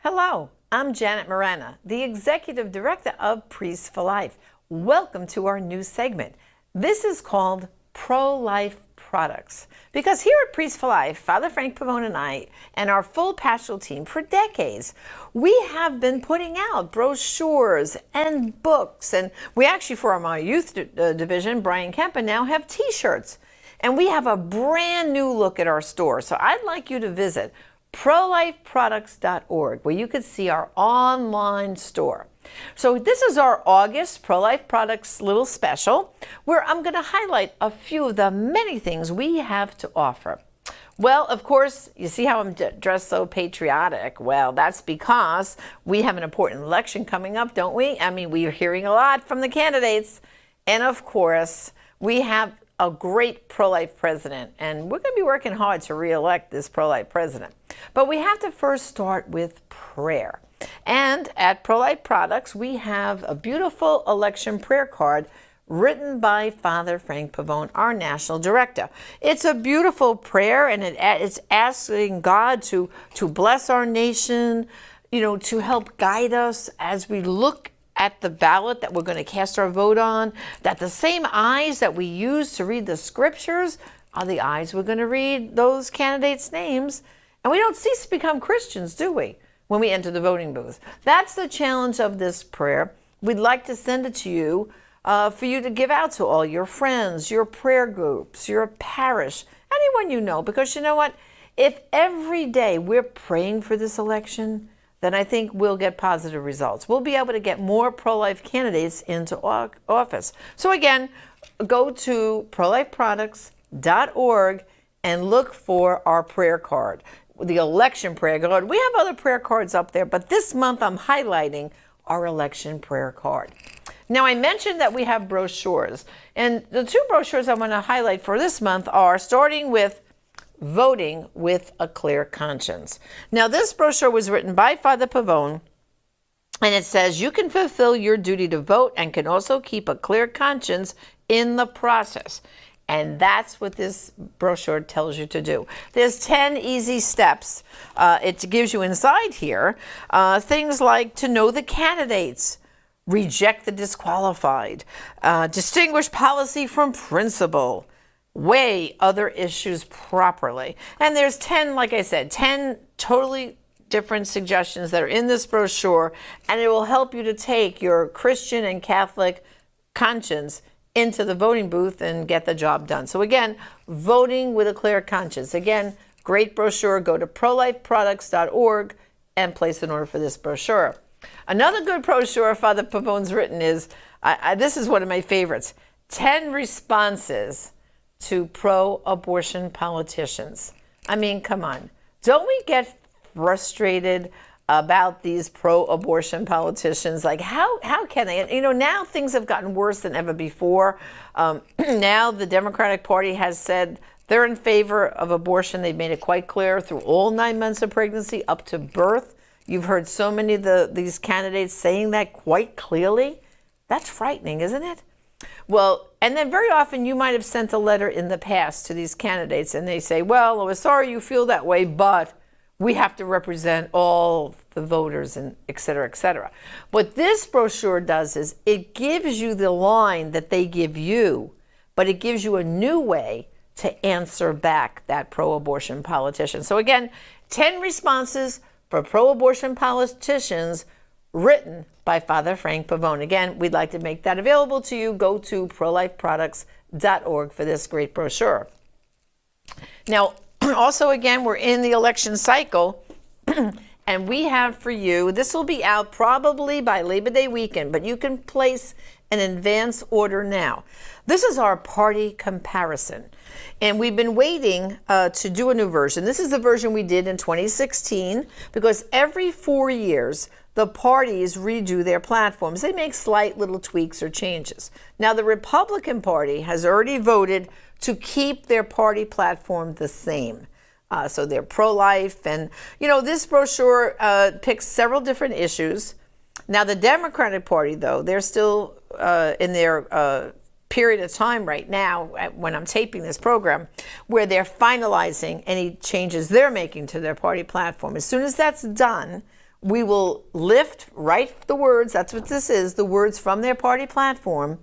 Hello, I'm Janet Morana, the Executive Director of Priests for Life. Welcome to our new segment. This is called Pro-Life Products. Because here at Priests for Life, Father Frank Pavone and I, and our full pastoral team for decades, we have been putting out brochures and books. And we actually, for our youth division, Brian Kemp, now have T-shirts. And we have a brand new look at our store. So I'd like you to visit prolifeproducts.org, where you can see our online store. So this is our August Pro-Life Products little special, where I'm going to highlight a few of the many things we have to offer. Well, of course, you see how I'm dressed so patriotic? Well, that's because we have an important election coming up, don't we? I mean, we're hearing a lot from the candidates. And of course, we have a great pro-life president, and we're going to be working hard to re-elect this pro-life president. But we have to first start with prayer. And at Pro-Life Products, we have a beautiful election prayer card written by Father Frank Pavone, our national director. It's a beautiful prayer, and it's asking God to bless our nation, to help guide us as we look at the ballot that we're going to cast our vote on, that the same eyes that we use to read the scriptures are the eyes we're going to read those candidates' names. And we don't cease to become Christians, do we, when we enter the voting booth? That's the challenge of this prayer. We'd like to send it to you for you to give out to all your friends, your prayer groups, your parish, anyone you know. Because you know what? If every day we're praying for this election, then I think we'll get positive results. We'll be able to get more pro-life candidates into office. So again, go to prolifeproducts.org and look for our prayer card, the election prayer card. We have other prayer cards up there, but this month I'm highlighting our election prayer card. Now, I mentioned that we have brochures, and the two brochures I want to highlight for this month are starting with Voting with a Clear Conscience. Now, this brochure was written by Father Pavone, and it says you can fulfill your duty to vote and can also keep a clear conscience in the process. And that's what this brochure tells you to do. There's 10 easy steps. It gives you inside here things like to know the candidates, reject the disqualified, distinguish policy from principle, weigh other issues properly. And there's 10, like I said, 10 totally different suggestions that are in this brochure, and it will help you to take your Christian and Catholic conscience into the voting booth and get the job done. So again, Voting with a Clear Conscience. Again, great brochure. Go to prolifeproducts.org and place an order for this brochure. Another good brochure Father Pavone's written is, this is one of my favorites, 10 responses to pro-abortion politicians. I mean, come on. Don't we get frustrated about these pro-abortion politicians? Like, how can they? Now things have gotten worse than ever before. Now the Democratic Party has said they're in favor of abortion. They've made it quite clear through all 9 months of pregnancy up to birth. You've heard so many of these candidates saying that quite clearly. That's frightening, isn't it? Well, and then very often you might have sent a letter in the past to these candidates, and they say, well, we're sorry you feel that way, but we have to represent all the voters, and et cetera, et cetera. What this brochure does is it gives you the line that they give you, but it gives you a new way to answer back that pro-abortion politician. So again, 10 responses for pro-abortion politicians written by Father Frank Pavone. Again, we'd like to make that available to you. Go to prolifeproducts.org for this great brochure. Now, also, again, we're in the election cycle, and we have for you, this will be out probably by Labor Day weekend, but you can place an advance order now. This is our party comparison, and we've been waiting to do a new version. This is the version we did in 2016, because every 4 years, the parties redo their platforms. They make slight little tweaks or changes. Now, the Republican Party has already voted to keep their party platform the same. So they're pro-life. And, this brochure picks several different issues. Now, the Democratic Party, though, they're still in their period of time right now, when I'm taping this program, where they're finalizing any changes they're making to their party platform. As soon as that's done, we will write the words, that's what this is, the words from their party platform,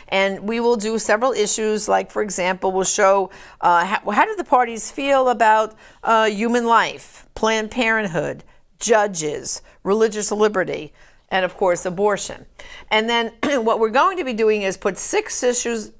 and we will do several issues, like, for example, we'll show how do the parties feel about human life, Planned Parenthood, judges, religious liberty, and of course abortion. And then what we're going to be doing is put six issues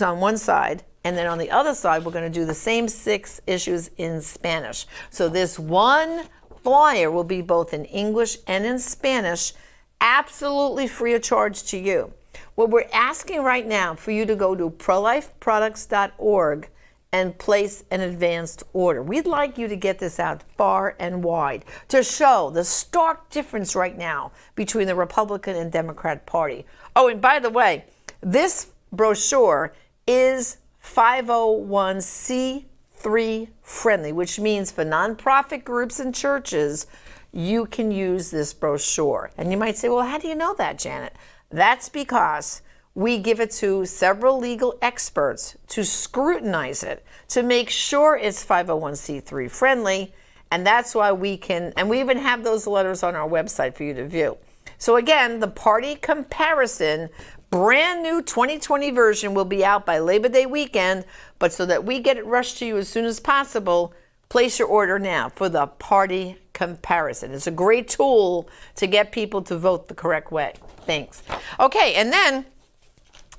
on one side, and then on the other side we're going to do the same 6 issues in Spanish. So this one flyer will be both in English and in Spanish, absolutely free of charge to you. What we're asking right now for you to go to prolifeproducts.org and place an advanced order. We'd like you to get this out far and wide to show the stark difference right now between the Republican and Democrat Party. Oh, and by the way, this brochure is 501c3 friendly, which means for nonprofit groups and churches, you can use this brochure. And you might say, well, how do you know that, Janet? That's because we give it to several legal experts to scrutinize it, to make sure it's 501c3 friendly, and that's why we can, and we even have those letters on our website for you to view. So again, the party comparison, brand new 2020 version will be out by Labor Day weekend, but so that we get it rushed to you as soon as possible, place your order now for the party comparison. It's a great tool to get people to vote the correct way. Thanks. Okay, and then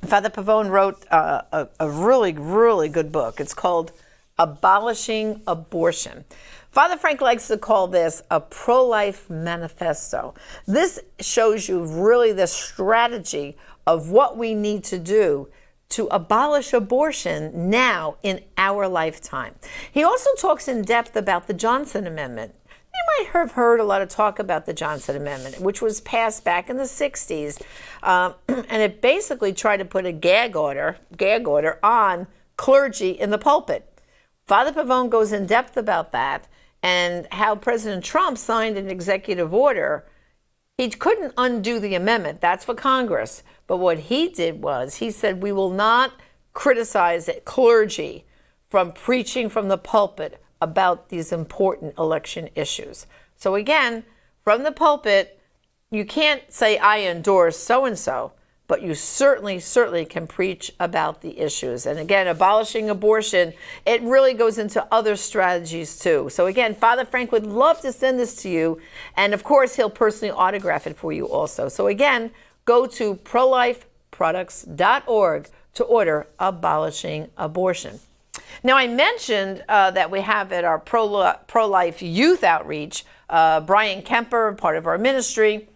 Father Pavone wrote a really, really good book. It's called Abolishing Abortion. Father Frank likes to call this a pro-life manifesto. This shows you really the strategy of what we need to do to abolish abortion now in our lifetime. He also talks in depth about the Johnson Amendment. You might have heard a lot of talk about the Johnson Amendment, which was passed back in the 60s, and it basically tried to put a gag order on clergy in the pulpit. Father Pavone goes in depth about that and how President Trump signed an executive order. He couldn't undo the amendment. That's for Congress. But what he did was he said, we will not criticize clergy from preaching from the pulpit about these important election issues. So again, from the pulpit, you can't say I endorse so-and-so, but you certainly can preach about the issues. And again, abolishing abortion, it really goes into other strategies too. So again, Father Frank would love to send this to you. And of course, he'll personally autograph it for you also. So again, go to prolifeproducts.org to order Abolishing Abortion. Now, I mentioned that we have at our pro-life youth outreach, Brian Kemper, part of our ministry.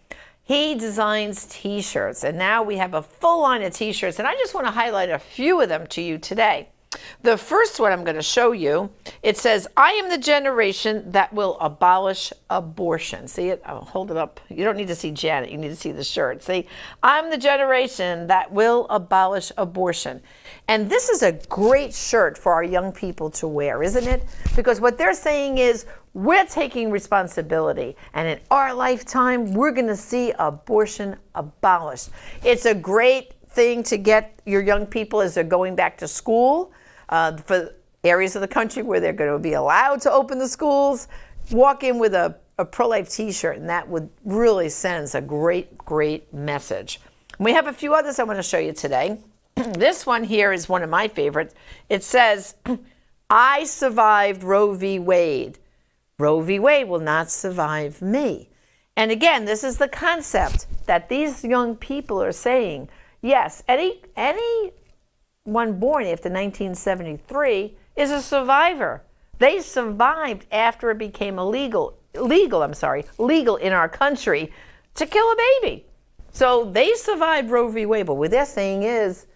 He designs T-shirts, and now we have a full line of T-shirts, and I just want to highlight a few of them to you today. The first one I'm going to show you, it says, I am the generation that will abolish abortion. See it? I'll hold it up. You don't need to see Janet. You need to see the shirt. See, I'm the generation that will abolish abortion. And this is a great shirt for our young people to wear, isn't it? Because what they're saying is, we're taking responsibility, and in our lifetime, we're going to see abortion abolished. It's a great thing to get your young people as they're going back to school, for areas of the country where they're going to be allowed to open the schools. Walk in with a pro-life T-shirt, and that would really send a great message. We have a few others I want to show you today. This one here is one of my favorites. It says, I survived Roe v. Wade. Roe v. Wade will not survive me. And again, this is the concept that these young people are saying, yes, anyone born after 1973 is a survivor. They survived after it became legal in our country to kill a baby. So they survived Roe v. Wade. But what they're saying is,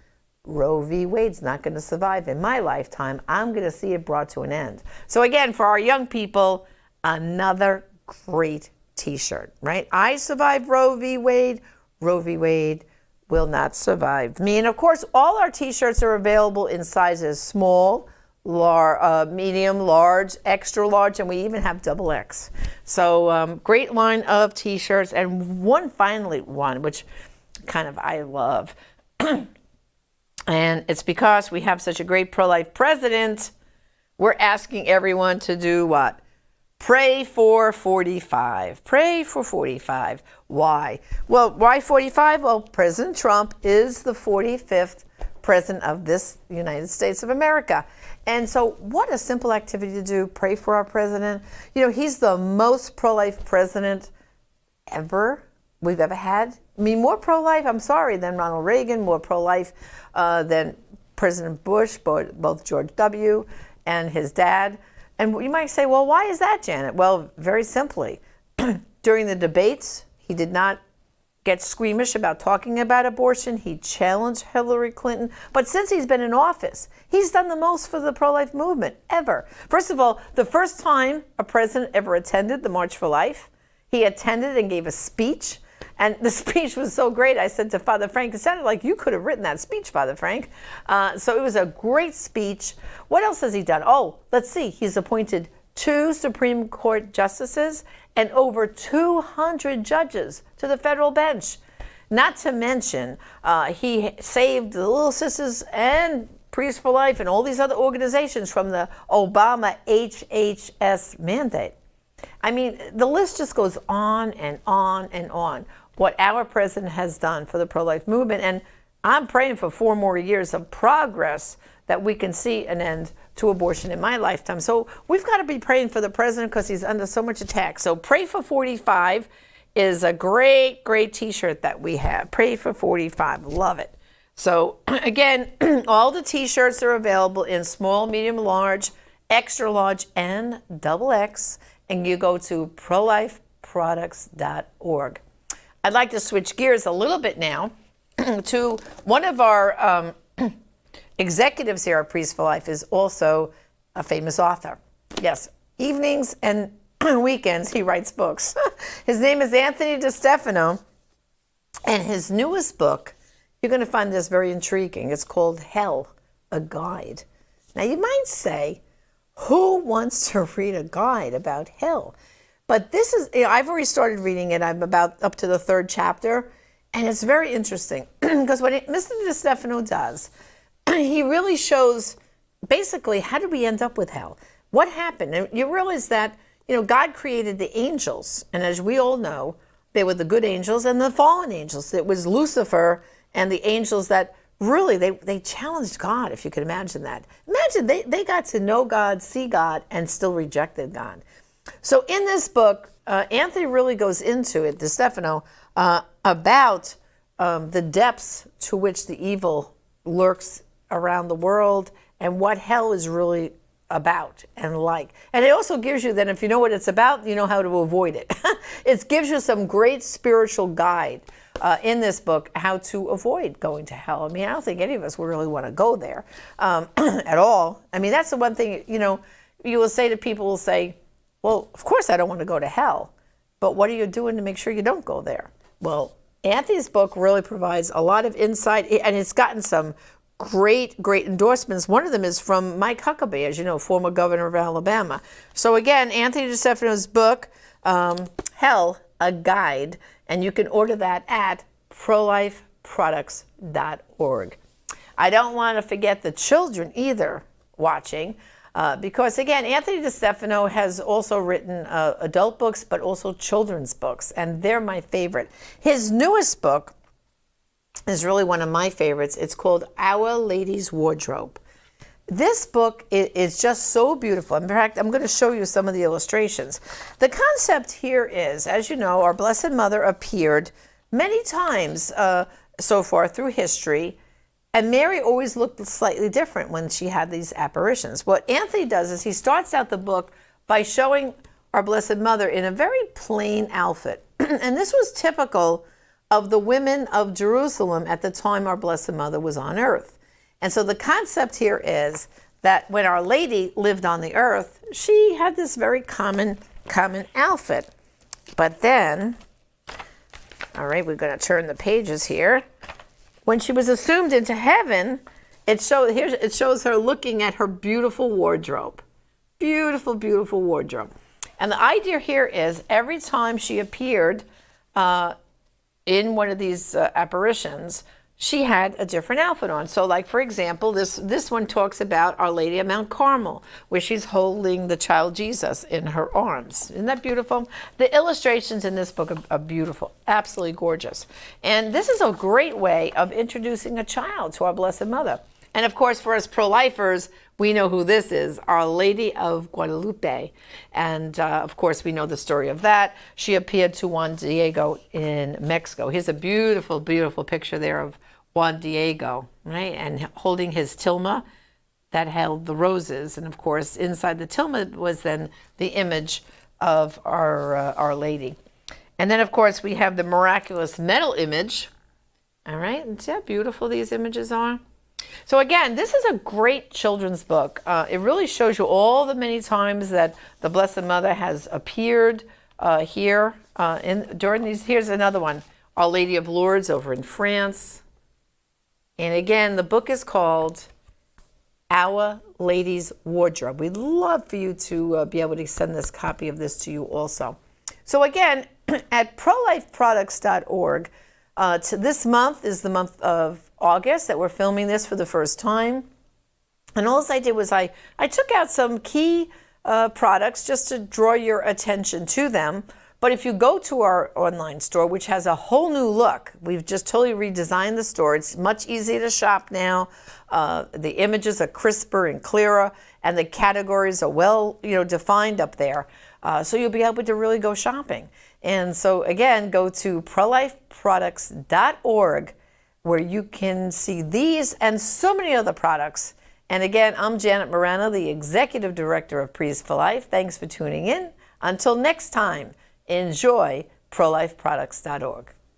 Roe v. Wade's not going to survive in my lifetime. I'm going to see it brought to an end. So again, for our young people, another great T-shirt, right? I survived Roe v. Wade. Roe v. Wade will not survive me. And of course, all our T-shirts are available in sizes small, medium, large, extra large, and we even have XXX. So great line of T-shirts. And one which kind of I love. And it's because we have such a great pro-life president, we're asking everyone to do what? Pray for 45. Pray for 45. Why? Well, why 45? Well, President Trump is the 45th president of this United States of America. And so what a simple activity to do. Pray for our president. You know, he's the most pro-life president we've ever had. I mean, more pro-life, I'm sorry, than Ronald Reagan, more pro-life than President Bush, both George W. and his dad. And you might say, well, why is that, Janet? Well, very simply, during the debates, he did not get squeamish about talking about abortion. He challenged Hillary Clinton. But since he's been in office, he's done the most for the pro-life movement ever. First of all, the first time a president ever attended the March for Life, he attended and gave a speech. And the speech was so great, I said to Father Frank, it sounded like you could have written that speech, Father Frank. So it was a great speech. What else has he done? Oh, let's see. He's appointed 2 Supreme Court justices and over 200 judges to the federal bench. Not to mention, he saved the Little Sisters and Priests for Life and all these other organizations from the Obama HHS mandate. I mean, the list just goes on and on and on, what our president has done for the pro-life movement. And I'm praying for 4 more years of progress that we can see an end to abortion in my lifetime. So we've got to be praying for the president because he's under so much attack. So Pray for 45 is a great, great T-shirt that we have. Pray for 45. Love it. So again, all the T-shirts are available in small, medium, large, extra large, and XXL. And you go to prolifeproducts.org. I'd like to switch gears a little bit now to one of our executives here at Priests for Life is also a famous author. Yes, evenings and weekends he writes books. His name is Anthony DeStefano, and his newest book, you're going to find this very intriguing. It's called Hell, a Guide. Now you might say, who wants to read a guide about hell? But this is, I've already started reading it. I'm about up to the 3rd chapter. And it's very interesting because what Mr. DeStefano does, he really shows basically how did we end up with hell? What happened? And you realize that, God created the angels. And as we all know, they were the good angels and the fallen angels. It was Lucifer and the angels that really, they challenged God, if you could imagine that. Imagine they got to know God, see God, and still rejected God. So in this book, Anthony really goes into it, DeStefano, about the depths to which the evil lurks around the world and what hell is really about and like. And it also gives you then, if you know what it's about, you know how to avoid it. It gives you some great spiritual guide in this book, how to avoid going to hell. I mean, I don't think any of us would really want to go there at all. I mean, that's the one thing, you will say to people, will say, well, of course I don't want to go to hell, but what are you doing to make sure you don't go there? Well, Anthony's book really provides a lot of insight, and it's gotten some great endorsements. One of them is from Mike Huckabee, as you know, former governor of Alabama. So again, Anthony DeStefano's book, Hell, a Guide, and you can order that at prolifeproducts.org. I don't want to forget the children either watching, because again, Anthony DeStefano has also written adult books, but also children's books, and they're my favorite. His newest book is really one of my favorites. It's called Our Lady's Wardrobe. This book is just so beautiful. In fact, I'm going to show you some of the illustrations. The concept here is, as you know, our Blessed Mother appeared many times so far through history, and Mary always looked slightly different when she had these apparitions. What Anthony does is he starts out the book by showing our Blessed Mother in a very plain outfit. And this was typical of the women of Jerusalem at the time our Blessed Mother was on earth. And so the concept here is that when Our Lady lived on the earth, she had this very common outfit. But then, all right, we're going to turn the pages here. When she was assumed into heaven, it shows her looking at her beautiful wardrobe. Beautiful, beautiful wardrobe. And the idea here is every time she appeared in one of these apparitions, she had a different outfit on. So like, for example, this one talks about Our Lady of Mount Carmel, where she's holding the child Jesus in her arms. Isn't that beautiful? The illustrations in this book are beautiful, absolutely gorgeous. And this is a great way of introducing a child to our Blessed Mother. And of course, for us pro-lifers, we know who this is, Our Lady of Guadalupe. And of course, we know the story of that. She appeared to Juan Diego in Mexico. Here's a beautiful, beautiful picture there of Juan Diego, right? And holding his tilma that held the roses. And of course, inside the tilma was then the image of Our Lady. And then, of course, we have the miraculous metal image. All right, and see how beautiful these images are? So again, this is a great children's book. It really shows you all the many times that the Blessed Mother has appeared here during these. Here's another one, Our Lady of Lourdes over in France. And again, the book is called Our Lady's Wardrobe. We'd love for you to be able to send this copy of this to you also. So again, at prolifeproducts.org, this month is the month of August that we're filming this for the first time. And all I did was I took out some key products just to draw your attention to them. But if you go to our online store, which has a whole new look, we've just totally redesigned the store. It's much easier to shop now. The images are crisper and clearer, and the categories are well, defined up there. So you'll be able to really go shopping. And so again, go to prolifeproducts.org, where you can see these and so many other products. And again, I'm Janet Morana, the Executive Director of Priests for Life. Thanks for tuning in. Until next time, enjoy prolifeproducts.org.